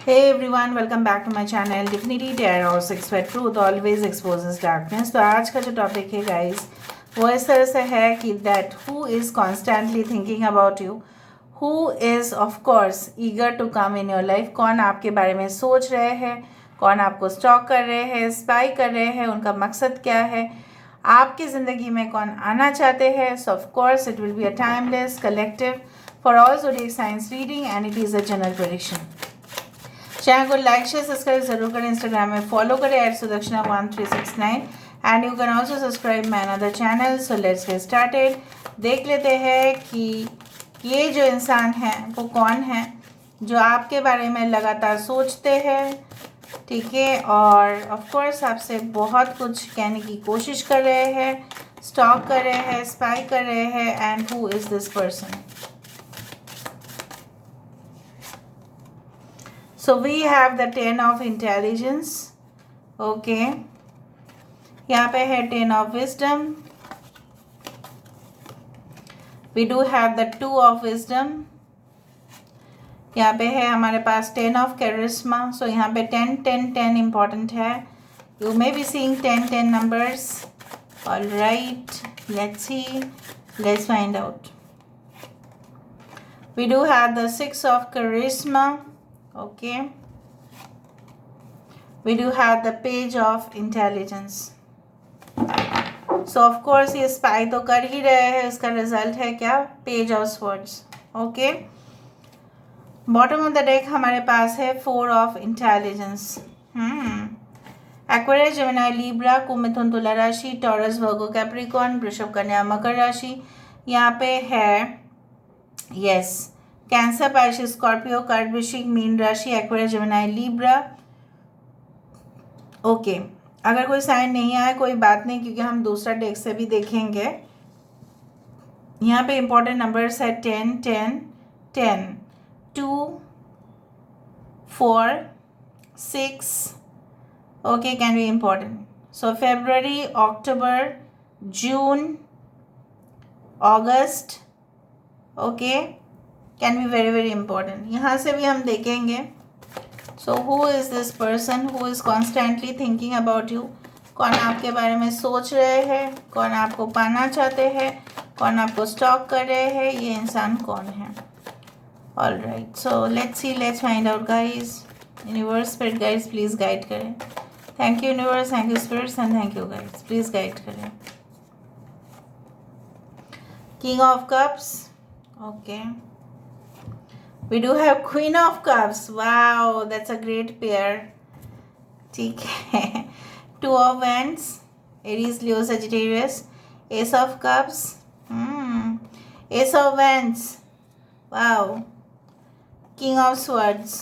Hey everyone, welcome back to my channel. Divinity Tarot और Six Where Truth always exposes darkness. तो आज का जो टॉपिक है गाइस वो इस तरह से है कि that who is constantly thinking about you, who is of course eager to come in your life, कौन आपके बारे में सोच रहे हैं, कौन आपको स्टॉक कर रहे हैं, स्पाई कर रहे हैं, उनका मकसद क्या है, आपकी ज़िंदगी में कौन आना चाहते हैं. So of course it will be a timeless collective for all zodiac signs reading and it is a general prediction. Channel को लाइक शेयर सब्सक्राइब जरूर करें. इंस्टाग्राम में फॉलो करें @sudakshinah1369 and you can also subscribe my another channel. So let's get started. देख लेते हैं कि ये जो इंसान है वो कौन है जो आपके बारे में लगातार सोचते हैं, ठीक है, और ऑफ कोर्स आपसे बहुत कुछ कहने की कोशिश कर रहे हैं, स्टॉक कर रहे हैं, स्पाई कर रहे हैं. And who is this person? So we have the 10 of intelligence. Okay. यहाँ पे है 10 of wisdom. We do have the 2 of wisdom. यहाँ पे है हमारे पास 10 of charisma. So यहाँ पे 10 10 10 important है. You may be seeing 10 10 numbers. All right. Let's see. Let's find out. We do have the 6 of charisma. Okay, we do have the page of intelligence. So of course ये spy तो कर ही रहे हैं, उसका result है क्या? Page of swords. Okay, bottom of the deck हमारे पास है 4 of intelligence. Aquarius, Gemini, Libra, कुंभ, मिथुन, तुला राशि, टॉरस, वर्गो, कैप्रिकॉर्न, वृषभ, कन्या, मकर राशि. यहाँ पे है यस कैंसर, पाइसेस, स्कॉर्पियो, कर्क, वृश्चिक, मीन राशि, एक्वेरियस, जेमिनी, लिब्रा. ओके, अगर कोई साइन नहीं आया कोई बात नहीं, क्योंकि हम दूसरा डेक से भी देखेंगे. यहाँ पे इंपॉर्टेंट नंबर्स है 10 10 10 2 4 6. Okay, can be important. So February, October, June, August. Okay, can be very very important. यहाँ से भी हम देखेंगे. So who is this person who is constantly thinking about you? कौन आपके बारे में सोच रहे हैं, कौन आपको पाना चाहते हैं, कौन आपको स्टॉक कर रहे हैं, ये इंसान कौन है? All right, so let's see, let's find out guys. Universe, spirit guides please guide करें. Thank you universe, thank you spirits and thank you guides, please guide करें. King of cups. Okay, we do have Queen of Cups. Wow, that's a great pair. ठीक है. 2 of Wands, Aries, Leo, Sagittarius. Ace of Cups. Ace of Wands. Wow. King of Swords.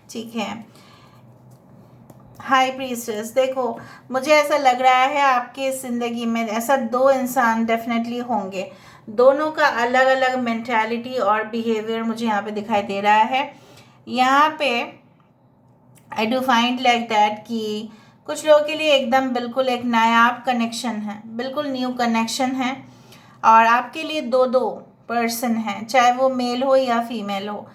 ठीक है. High priestess. देखो, मुझे ऐसा लग रहा है आपके ज़िंदगी में ऐसा 2 इंसान डेफिनेटली होंगे. दोनों का अलग अलग मेंटालिटी और बिहेवियर मुझे यहाँ पे दिखाई दे रहा है. यहाँ पे आई डू फाइंड लाइक दैट कि कुछ लोगों के लिए एकदम बिल्कुल एक नायाब कनेक्शन है, बिल्कुल न्यू कनेक्शन है, और आपके लिए 2 पर्सन हैं, चाहे वो मेल हो या फीमेल हो.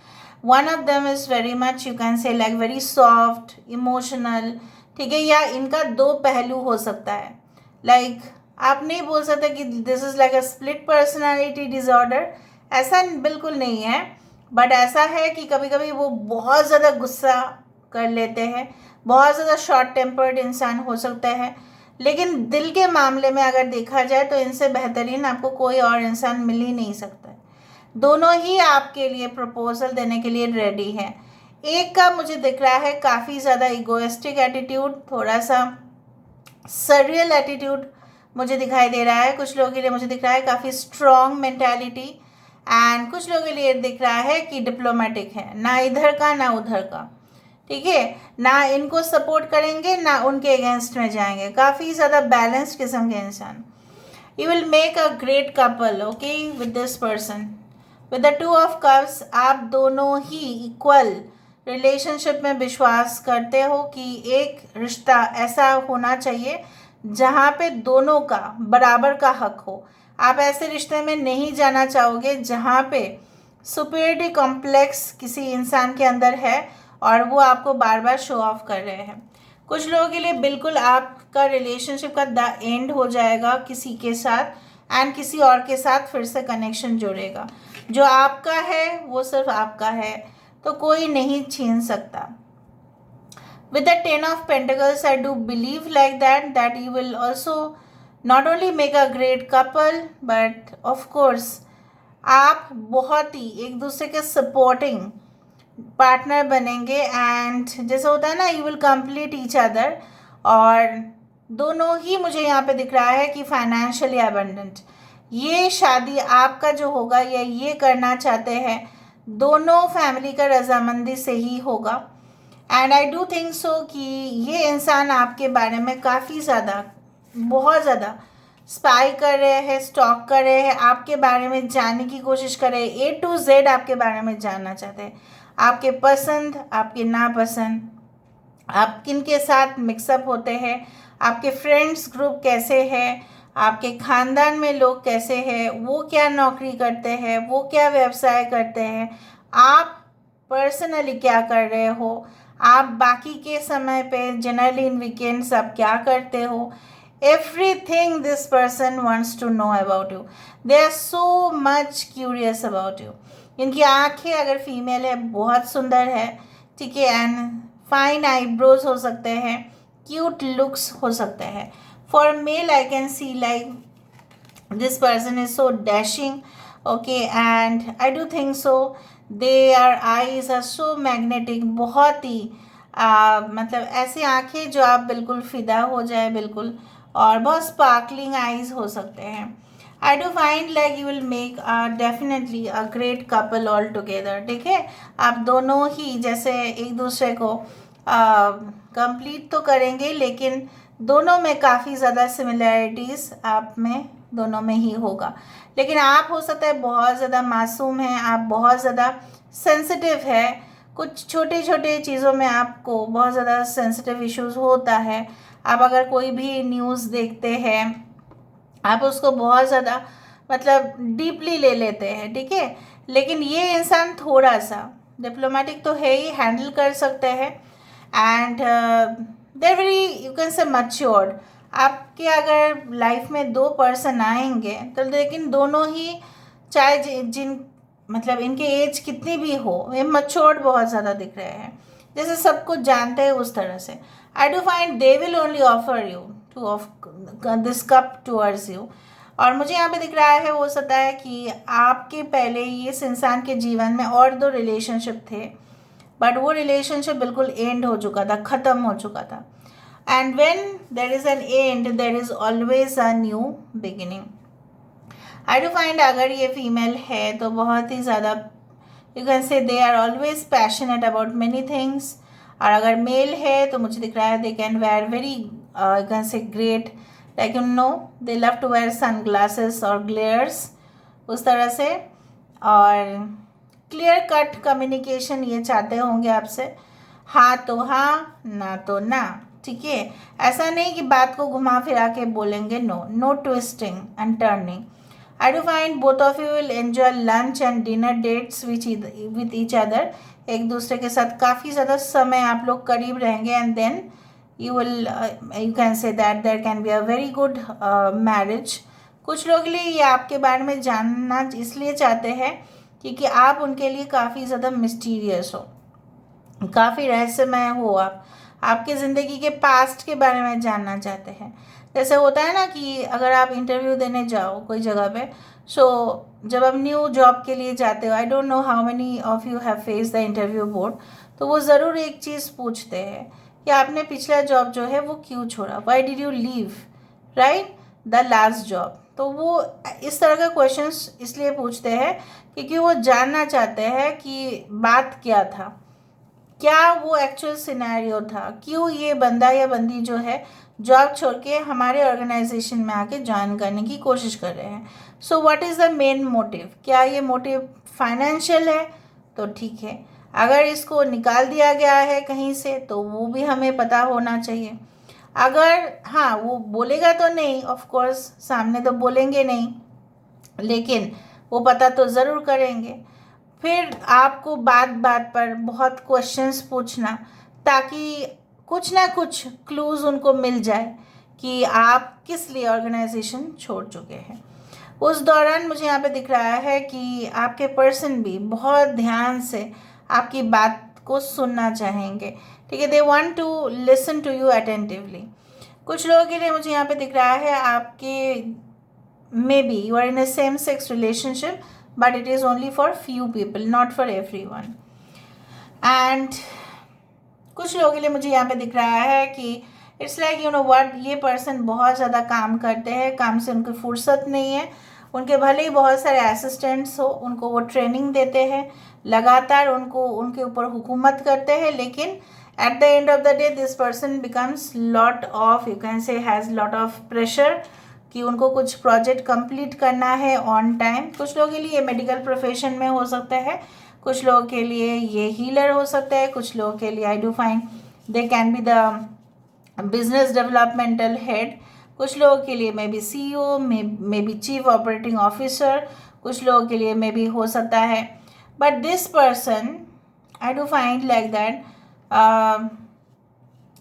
One of them is very much you can से लाइक वेरी सॉफ्ट, इमोशनल, ठीक है, या इनका 2 पहलू हो सकता है. लाइक आप नहीं बोल सकते कि this is like a split personality disorder, ऐसा बिल्कुल नहीं है. बट ऐसा है कि कभी कभी वो बहुत ज़्यादा गुस्सा कर लेते हैं, बहुत ज़्यादा शॉर्ट टेम्पर्ड इंसान हो सकता है. लेकिन दिल के मामले में अगर देखा जाए तो इनसे बेहतरीन आपको कोई और इंसान मिल ही नहीं सकता है. दोनों ही आपके लिए प्रपोजल देने के लिए रेडी है. एक का मुझे दिख रहा है काफ़ी ज़्यादा इगोइस्टिक एटीट्यूड, थोड़ा सा सरियल एटीट्यूड मुझे दिखाई दे रहा है. कुछ लोगों के लिए मुझे दिख रहा है काफ़ी स्ट्रॉन्ग मेंटालिटी, एंड कुछ लोगों के लिए दिख रहा है कि डिप्लोमेटिक है, ना इधर का ना उधर का, ठीक है, ना इनको सपोर्ट करेंगे ना उनके अगेंस्ट में जाएंगे. काफ़ी ज़्यादा बैलेंस्ड किस्म के इंसान. You will make a great couple. Okay, with this person. With the 2 of cups आप दोनों ही इक्वल रिलेशनशिप में विश्वास करते हो कि एक रिश्ता ऐसा होना चाहिए जहाँ पे दोनों का बराबर का हक हो. आप ऐसे रिश्ते में नहीं जाना चाहोगे जहाँ पे सुपीरियरिटी कॉम्प्लेक्स किसी इंसान के अंदर है और वो आपको बार बार शो ऑफ कर रहे हैं। कुछ लोगों के लिए बिल्कुल आपका रिलेशनशिप का द एंड हो जाएगा किसी के साथ, एंड किसी और के साथ फिर से कनेक्शन जुड़ेगा। जो आपका है वो सिर्फ आपका है, तो कोई नहीं छीन सकता। With the Ten of Pentacles, I do believe like that you will also not only make a great couple, but of course आप बहुत ही एक दूसरे के सपोर्टिंग पार्टनर बनेंगे, एंड जैसे होता है ना, you will complete each other. और दोनों ही मुझे यहाँ पे दिख रहा है कि फाइनेंशियली अबंडेंट, ये शादी आपका जो होगा या ये करना चाहते हैं, दोनों फैमिली का रजामंदी से ही होगा। एंड आई डू थिंक सो कि ये इंसान आपके बारे में काफ़ी ज़्यादा, बहुत ज़्यादा स्पाई कर रहे हैं, स्टॉक कर रहे हैं, आपके बारे में जानने की कोशिश कर रहे हैं, A to Z आपके बारे में जानना चाहते हैं। आपके पसंद, आपके नापसंद, आप किन के साथ मिक्सअप होते हैं, आपके फ्रेंड्स ग्रुप कैसे हैं, आपके ख़ानदान में लोग कैसे हैं, वो क्या नौकरी करते हैं, वो क्या व्यवसाय करते हैं, आप पर्सनली क्या कर रहे हो, आप बाकी के समय पे जनरली इन वीकेंड्स आप क्या करते हो। Everything this person wants to know about you. They are so much curious about you. इनकी आँखें अगर फीमेल है बहुत सुंदर है, ठीक है, एंड फाइन आईब्रोज हो सकते हैं, क्यूट लुक्स हो सकते हैं। For male I can see like this person is so dashing, okay, and I do think so their eyes are so magnetic, बहुत ही मतलब ऐसी आँखें जो आप बिल्कुल फिदा हो जाए बिल्कुल, और बहुत स्पार्कलिंग आईज हो सकते हैं। आई do find like you will make definitely a great couple all together, ठीक है। आप दोनों ही जैसे एक दूसरे को कंप्लीट तो करेंगे, लेकिन दोनों में काफ़ी ज़्यादा सिमिलैरिटीज़ आप में दोनों में ही होगा। लेकिन आप हो सकता है बहुत ज़्यादा मासूम हैं, आप बहुत ज़्यादा सेंसिटिव है, कुछ छोटे छोटे चीज़ों में आपको बहुत ज़्यादा सेंसिटिव इश्यूज होता है। आप अगर कोई भी न्यूज़ देखते हैं, आप उसको बहुत ज़्यादा मतलब डीपली ले लेते हैं, ठीक है। लेकिन ये इंसान थोड़ा सा डिप्लोमेटिक तो है ही, हैंडल कर सकते हैं, and there very you can से मैच्योर्ड। आपके अगर लाइफ में दो पर्सन आएंगे तो लेकिन दोनों ही, चाहे जिन मतलब इनके एज कितनी भी हो, ये मैच्योर्ड बहुत ज़्यादा दिख रहे हैं, जैसे सब कुछ जानते हैं उस तरह से। आई do find they will only offer you two of this cup towards you. और मुझे यहाँ पे दिख रहा है, हो सकता है कि आपके पहले ही इस इंसान के जीवन में और दो रिलेशनशिप थे, बट वो रिलेशनशिप बिल्कुल एंड हो चुका था, ख़त्म हो चुका था। And when there is an end there is always a new beginning. I do find अगर ये फीमेल है तो बहुत ही ज़्यादा you can say they are always passionate about many things. और अगर मेल है तो मुझे दिख रहा है they can wear very you can say great, like you know they love to wear sunglasses और ग्लेयर्स, उस तरह से। और क्लियर कट कम्युनिकेशन ये चाहते होंगे आपसे, हाँ तो हाँ, ना तो ना, ठीक है। ऐसा नहीं कि बात को घुमा फिरा के बोलेंगे, no, no twisting and turning. I do find both of you will enjoy lunch and dinner dates with each other. एक दूसरे के साथ काफ़ी ज़्यादा समय आप लोग करीब रहेंगे, and then you will you can say that there can be a very good marriage. कुछ लोग के लिए ये आपके बारे में जानना इसलिए चाहते हैं क्योंकि आप उनके लिए काफ़ी ज़्यादा मिस्टीरियस हो, काफ़ी रहस्यमय हो, आप आपके ज़िंदगी के पास्ट के बारे में जानना चाहते हैं। जैसे होता है ना कि अगर आप इंटरव्यू देने जाओ कोई जगह पे, सो जब आप न्यू जॉब के लिए जाते हो, I don't know how many of you have face the interview board, तो वो ज़रूर एक चीज़ पूछते हैं कि आपने पिछला जॉब जो है वो क्यों छोड़ा, why did you leave right the last job. तो वो इस तरह का क्वेश्चंस इसलिए पूछते हैं क्योंकि वो जानना चाहते हैं कि बात क्या था, क्या वो एक्चुअल सिनेरियो था, क्यों ये बंदा या बंदी जो है जॉब छोड़ के हमारे ऑर्गेनाइजेशन में आके ज्वाइन करने की कोशिश कर रहे हैं। So what is the main motive, क्या ये मोटिव फाइनेंशियल है तो ठीक है, अगर इसको निकाल दिया गया है कहीं से तो वो भी हमें पता होना चाहिए। अगर हाँ वो बोलेगा तो नहीं, ऑफ कोर्स सामने तो बोलेंगे नहीं, लेकिन वो पता तो ज़रूर करेंगे। फिर आपको बात बात पर बहुत क्वेश्चंस पूछना, ताकि कुछ ना कुछ क्लूज उनको मिल जाए कि आप किस लिए ऑर्गेनाइजेशन छोड़ चुके हैं। उस दौरान मुझे यहाँ पे दिख रहा है कि आपके पर्सन भी बहुत ध्यान से आपकी बात को सुनना चाहेंगे, ठीक है। They want to listen to you attentively. कुछ लोगों के लिए मुझे यहाँ पे दिख रहा है आपके maybe you are in a same sex relationship, but it is only for few people, not for everyone. And कुछ लोगों के लिए मुझे यहाँ पे दिख रहा है कि it's like you know what, ये पर्सन बहुत ज़्यादा काम करते हैं, काम से उनकी फुर्सत नहीं है। उनके भले ही बहुत सारे असिस्टेंट्स हो, उनको वो ट्रेनिंग देते हैं, लगातार उनको उनके ऊपर हुकूमत करते हैं, लेकिन at the end of the day this person becomes lot of, you can से हैज़ लॉट ऑफ प्रेशर कि उनको कुछ प्रोजेक्ट कंप्लीट करना है ऑन टाइम। कुछ लोगों के लिए मेडिकल प्रोफेशन में हो सकता है, कुछ लोगों के लिए ये हीलर हो सकता है, कुछ लोगों के लिए आई do find they can be the business developmental head, कुछ लोगों के लिए may be CEO, may be chief operating officer, कुछ लोगों के लिए मे बी हो सकता है। But this person I do find like that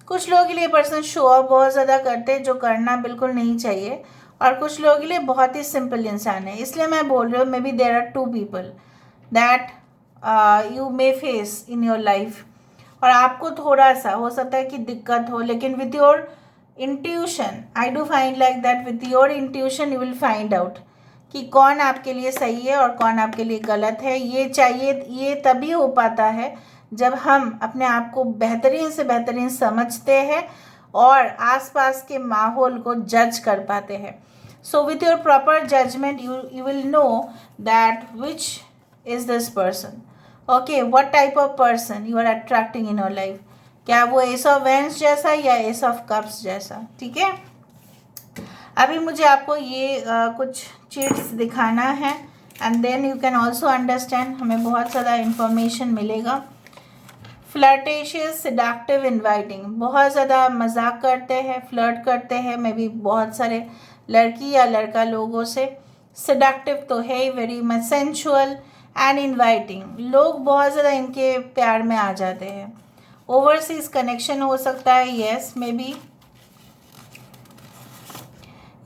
कुछ लोगों के लिए पर्सन शो ऑफ बहुत ज़्यादा करते हैं, जो करना बिल्कुल नहीं चाहिए, और कुछ लोगों के लिए बहुत ही सिंपल इंसान है। इसलिए मैं बोल रही हूँ maybe there are 2 people that you may face in your life, और आपको थोड़ा सा हो सकता है कि दिक्कत हो, लेकिन with your intuition I do find like that with your intuition you will find out कि कौन आपके लिए सही है और कौन आपके लिए गलत है। ये तभी हो पाता है जब हम अपने आप को बेहतरीन से बेहतरीन समझते हैं और आसपास के माहौल को जज कर पाते हैं। So with your proper judgment you will know that which is this person, okay, what type of person you are attracting in your life, क्या वो एस ऑफ वेंस जैसा या एस ऑफ कप्स जैसा, ठीक है। अभी मुझे आपको ये कुछ चीट्स दिखाना है and then you can also understand, हमें बहुत ज़्यादा इंफॉर्मेशन मिलेगा। फ्लर्टेशियस, सेडक्टिव, इन्वाइटिंग, बहुत ज़्यादा मजाक करते हैं, फ्लर्ट करते हैं मे बी बहुत सारे लड़की या लड़का लोगों से। सेडक्टिव तो है ही, very much sensual and inviting, लोग बहुत ज़्यादा इनके प्यार में आ जाते हैं। ओवरसीज कनेक्शन हो सकता है, येस मे बी।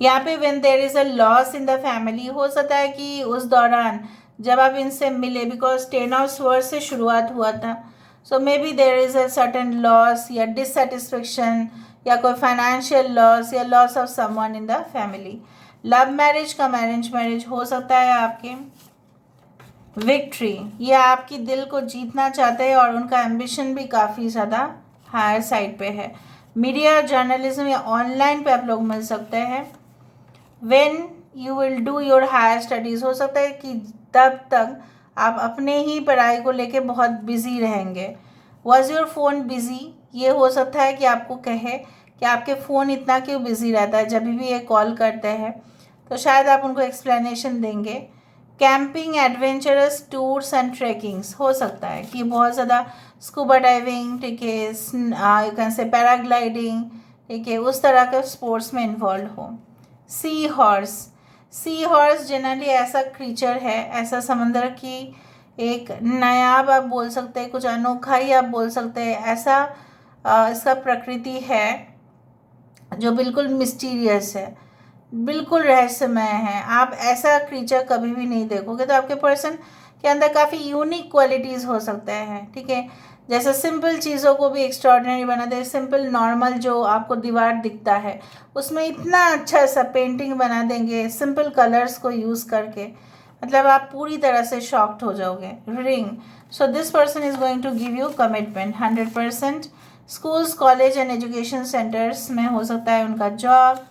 यहाँ पे when there is a loss in the family, हो सकता है कि उस दौरान जब आप इनसे मिले, बिकॉज 10 ऑफ स्वर्ड्स से शुरुआत हुआ था, so maybe there is a certain loss या डिससेटिस्फेक्शन या कोई फाइनेंशियल लॉस या loss of someone in the family. Love marriage का अरेंज मैरिज हो सकता है आपके। विक्ट्री, ये आपकी दिल को जीतना चाहते हैं और उनका एम्बिशन भी काफ़ी ज़्यादा हायर साइड पे है। मीडिया, जर्नलिज्म या ऑनलाइन पे आप लोग मिल सकते हैं। When you will do your higher studies, हो सकता है कि तब तक आप अपने ही पढ़ाई को लेके बहुत बिजी रहेंगे। वॉज योर फ़ोन बिजी, ये हो सकता है कि आपको कहे कि आपके फ़ोन इतना क्यों बिजी रहता है जब भी ये कॉल करते हैं, तो शायद आप उनको एक्सप्लेनेशन देंगे। कैंपिंग, एडवेंचरस टूर्स एंड ट्रैकिंग्स, हो सकता है कि बहुत ज़्यादा स्कूबा डाइविंग, ठीक है, यू कैन से पैराग्लाइडिंग, ठीक है, उस तरह के स्पोर्ट्स में इन्वॉल्व हो। Sea horse, sea horse generally ऐसा क्रीचर है, ऐसा समंदर की एक नायाब आप बोल सकते हैं, कुछ अनोखा ही आप बोल सकते हैं, ऐसा इसका प्रकृति है जो बिल्कुल मिस्टीरियस है, बिल्कुल रहस्यमय है। आप ऐसा क्रीचर कभी भी नहीं देखोगे, तो आपके पर्सन के अंदर काफ़ी यूनिक क्वालिटीज़ हो सकते हैं, ठीक है। जैसे सिंपल चीज़ों को भी एक्स्ट्रॉर्डिनरी बना दे, सिंपल नॉर्मल जो आपको दीवार दिखता है उसमें इतना अच्छा सा पेंटिंग बना देंगे सिंपल कलर्स को यूज़ करके, मतलब आप पूरी तरह से शॉक्ड हो जाओगे। Ring, so this person is going to give you commitment 100%। Schools, college and education centers में हो सकता है उनका job.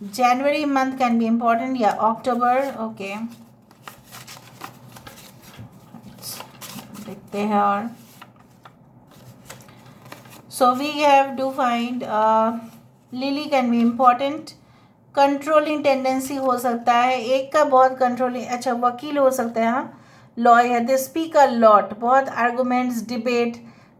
January month can be important या अक्टूबर, ओके, देखते हैं। और so we have to find lily can be important. Controlling tendency हो सकता है, एक का बहुत कंट्रोलिंग, अच्छा वकील हो सकते हैं, हाँ, lawyer, they speak a lot, बहुत आर्गूमेंट्स, डिबेट,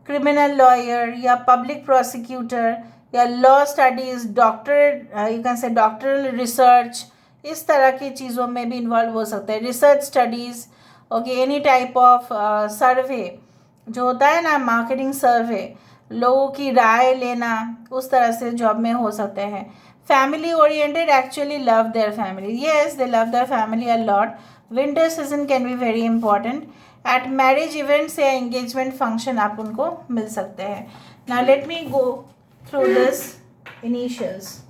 क्रिमिनल लॉयर या पब्लिक प्रोसिक्यूटर या law studies, doctor, you can से डॉक्टरल रिसर्च, इस तरह की चीज़ों में भी इन्वॉल्व हो सकते हैं। Research studies okay, any type of सर्वे जो होता है ना, मार्केटिंग सर्वे, लोगों की राय लेना, उस तरह से जॉब में हो सकते हैं. Family oriented, actually love their family, yes they love their family a lot. Winter season can be very important. At marriage events या एंगेजमेंट फंक्शन आप उनको मिल सकते हैं. Now let me go through this initials.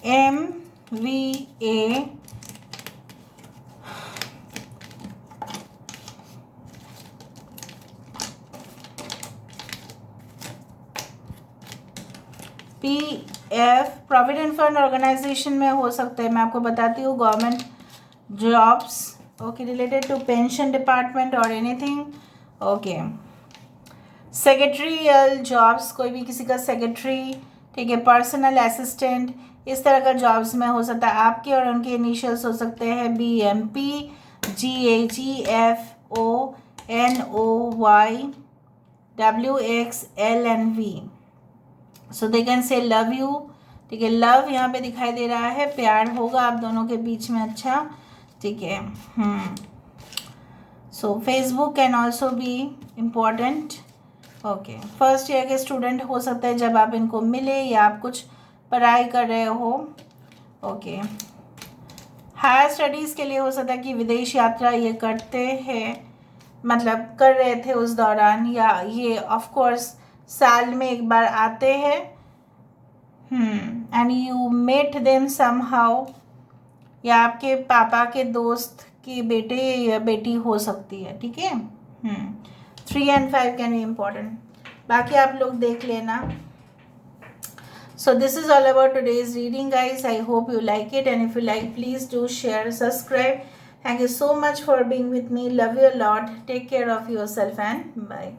M V A PF provident fund organization में हो सकता है. मैं आपको बताती हूँ, government jobs, okay, related to pension department और एनीथिंग. ओके, सेक्रेटरियल जॉब्स, कोई भी किसी का सेक्रेटरी, ठीक है, पर्सनल असिस्टेंट, इस तरह का जॉब्स में हो सकता है. आपके और उनके इनिशियल्स हो सकते हैं BMP, GAG, FONOY, WX, L and V. So they can say love you. ठीक है, लव यहाँ पे दिखाई दे रहा है, प्यार होगा आप दोनों के बीच में. अच्छा, ठीक है. सो Facebook can also be important. Okay, first year के स्टूडेंट हो सकते हैं जब आप इनको मिले या आप कुछ पढ़ाई कर रहे हो. ओके, हायर स्टडीज़ के लिए हो सकता है कि विदेश यात्रा ये करते हैं, मतलब कर रहे थे उस दौरान, या ये ऑफ कोर्स साल में एक बार आते हैं. And you met them somehow, या आपके पापा के दोस्त की बेटे या बेटी हो सकती है. ठीक है. 3 and 5 कैन बी इम्पॉर्टेंट. बाकी आप लोग देख लेना. So this is all about today's reading, guys. I hope you like it, and if you like, please do share, subscribe. Thank you so much for being with me. Love you a lot. Take care of yourself and bye.